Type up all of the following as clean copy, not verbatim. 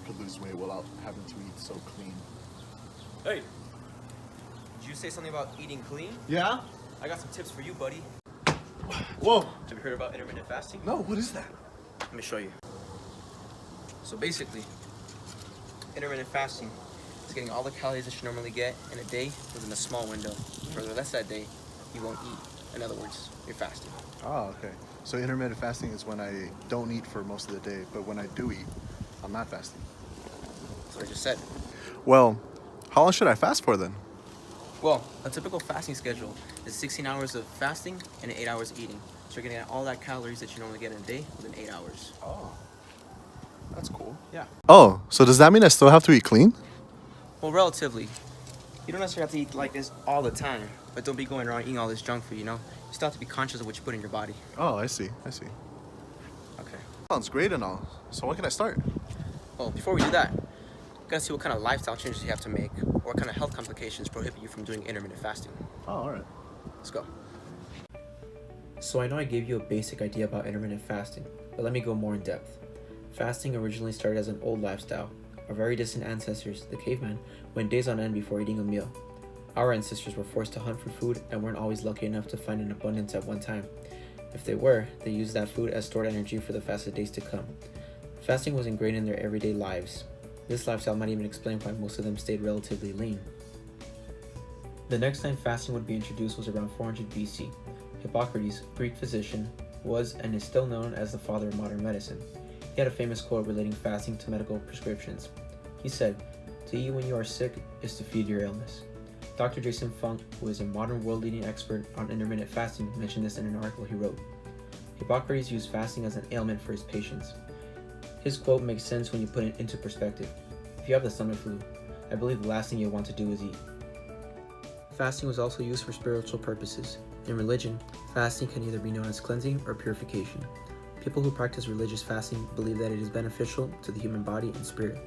could lose weight without having to eat so clean. Hey, did you say something about eating clean? Yeah? I got some tips for you, buddy. Whoa. Have you heard about intermittent fasting? No, what is that? Let me show you. So basically, intermittent fasting is getting all the calories that you normally get in a day within a small window. For the rest of that day, you won't eat. In other words, you're fasting. Oh, okay. So intermittent fasting is when I don't eat for most of the day, but when I do eat, I'm not fasting. That's what I just said. Well, how long should I fast for then? Well, a typical fasting schedule is 16 hours of fasting and 8 hours of eating. So you're getting all that calories that you normally get in a day within 8 hours. Oh, that's cool. Yeah. Oh, so does that mean I still have to eat clean? Well, relatively. You don't necessarily have to eat like this all the time, but don't be going around eating all this junk food, you know? You still have to be conscious of what you put in your body. Oh, I see. Okay. Sounds great and all. So when can I start? Well, before we do that, gotta see what kind of lifestyle changes you have to make, or what kind of health complications prohibit you from doing intermittent fasting. Oh, all right. Let's go. So I know I gave you a basic idea about intermittent fasting, but let me go more in depth. Fasting originally started as an old lifestyle. Our very distant ancestors, the cavemen, went days on end before eating a meal. Our ancestors were forced to hunt for food and weren't always lucky enough to find an abundance at one time. If they were, they used that food as stored energy for the fasted days to come. Fasting was ingrained in their everyday lives. This lifestyle might even explain why most of them stayed relatively lean. The next time fasting would be introduced was around 400 BC. Hippocrates, Greek physician, was and is still known as the father of modern medicine. He had a famous quote relating fasting to medical prescriptions. He said, "To eat when you are sick is to feed your illness." Dr. Jason Fung, who is a modern world-leading expert on intermittent fasting, mentioned this in an article he wrote. Hippocrates used fasting as an ailment for his patients. His quote makes sense when you put it into perspective. If you have the stomach flu, I believe the last thing you want to do is eat. Fasting was also used for spiritual purposes. In religion, fasting can either be known as cleansing or purification. People who practice religious fasting believe that it is beneficial to the human body and spirit.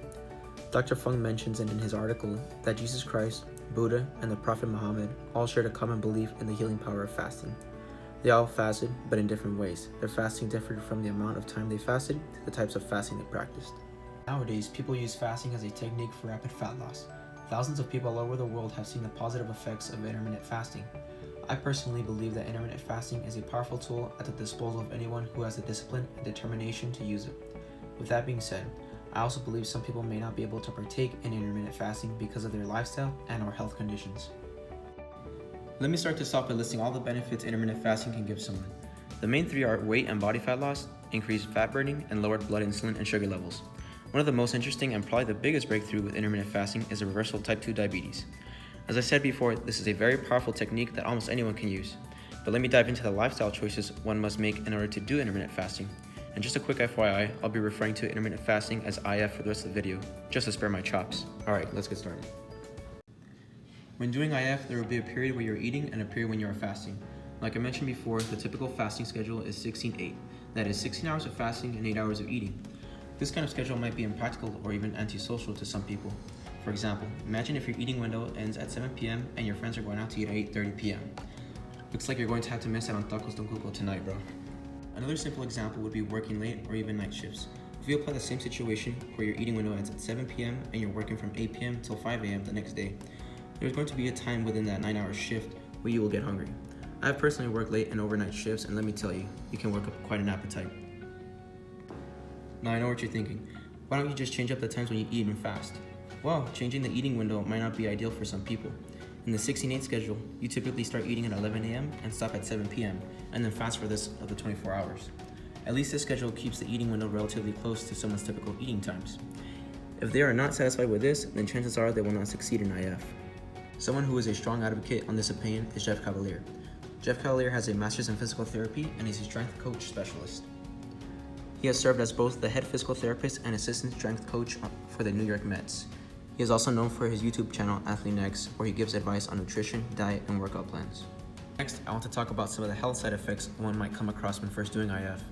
Dr. Fung mentions in his article that Jesus Christ, Buddha, and the Prophet Muhammad all shared a common belief in the healing power of fasting. They all fasted, but in different ways. Their fasting differed from the amount of time they fasted to the types of fasting they practiced. Nowadays, people use fasting as a technique for rapid fat loss. Thousands of people all over the world have seen the positive effects of intermittent fasting. I personally believe that intermittent fasting is a powerful tool at the disposal of anyone who has the discipline and determination to use it. With that being said, I also believe some people may not be able to partake in intermittent fasting because of their lifestyle and/or health conditions. Let me start this off by listing all the benefits intermittent fasting can give someone. The main three are weight and body fat loss, increased fat burning, and lowered blood insulin and sugar levels. One of the most interesting and probably the biggest breakthrough with intermittent fasting is the reversal of type 2 diabetes. As I said before, this is a very powerful technique that almost anyone can use. But let me dive into the lifestyle choices one must make in order to do intermittent fasting. And just a quick FYI, I'll be referring to intermittent fasting as IF for the rest of the video, just to spare my chops. Alright, let's get started. When doing IF, there will be a period where you're eating and a period when you are fasting. Like I mentioned before, the typical fasting schedule is 16-8. That is 16 hours of fasting and 8 hours of eating. This kind of schedule might be impractical or even antisocial to some people. For example, imagine if your eating window ends at 7 p.m. and your friends are going out to eat at 8:30 p.m. Looks like you're going to have to miss out on tacos don coco tonight, bro. Another simple example would be working late or even night shifts. If you apply the same situation where your eating window ends at 7 p.m. and you're working from 8 p.m. till 5 a.m. the next day, there's going to be a time within that 9-hour shift where you will get hungry. I have personally worked late and overnight shifts, and let me tell you, you can work up quite an appetite. Now I know what you're thinking. Why don't you just change up the times when you eat and fast? Well, changing the eating window might not be ideal for some people. In the 16-8 schedule, you typically start eating at 11 a.m. and stop at 7 p.m. and then fast for this of the 24 hours. At least this schedule keeps the eating window relatively close to someone's typical eating times. If they are not satisfied with this, then chances are they will not succeed in IF. Someone who is a strong advocate on this opinion is Jeff Cavalier. Jeff Cavalier has a master's in physical therapy and is a strength coach specialist. He has served as both the head physical therapist and assistant strength coach for the New York Mets. He is also known for his YouTube channel, AthleteNext, where he gives advice on nutrition, diet, and workout plans. Next, I want to talk about some of the health side effects one might come across when first doing IF.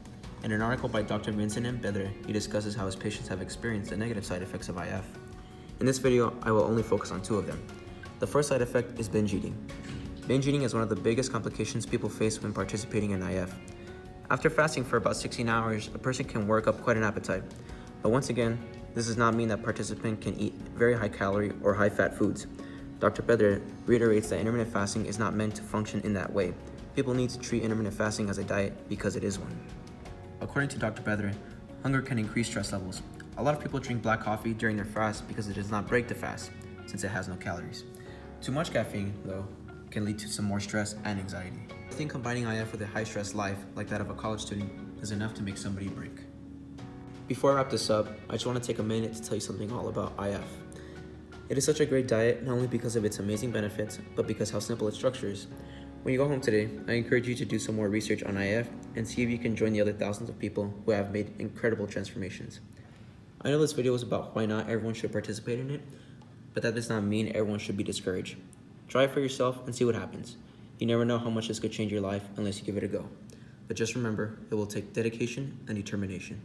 In an article by Dr. Vincent M. Bedre, he discusses how his patients have experienced the negative side effects of IF. In this video, I will only focus on two of them. The first side effect is binge eating. Binge eating is one of the biggest complications people face when participating in IF. After fasting for about 16 hours, a person can work up quite an appetite. But once again, This does not mean that participant can eat very high calorie or high fat foods. Dr. Pedre reiterates that intermittent fasting is not meant to function in that way. People need to treat intermittent fasting as a diet because it is one. According to Dr. Pedre, hunger can increase stress levels. A lot of people drink black coffee during their fast because it does not break the fast, since it has no calories. Too much caffeine, though, can lead to some more stress and anxiety. I think combining IF with a high-stress life, like that of a college student, is enough to make somebody break. Before I wrap this up, I just want to take a minute to tell you something all about IF. It is such a great diet, not only because of its amazing benefits, but because how simple its structure is. When you go home today, I encourage you to do some more research on IF and see if you can join the other thousands of people who have made incredible transformations. I know this video is about why not everyone should participate in it, but that does not mean everyone should be discouraged. Try it for yourself and see what happens. You never know how much this could change your life unless you give it a go. But just remember, it will take dedication and determination.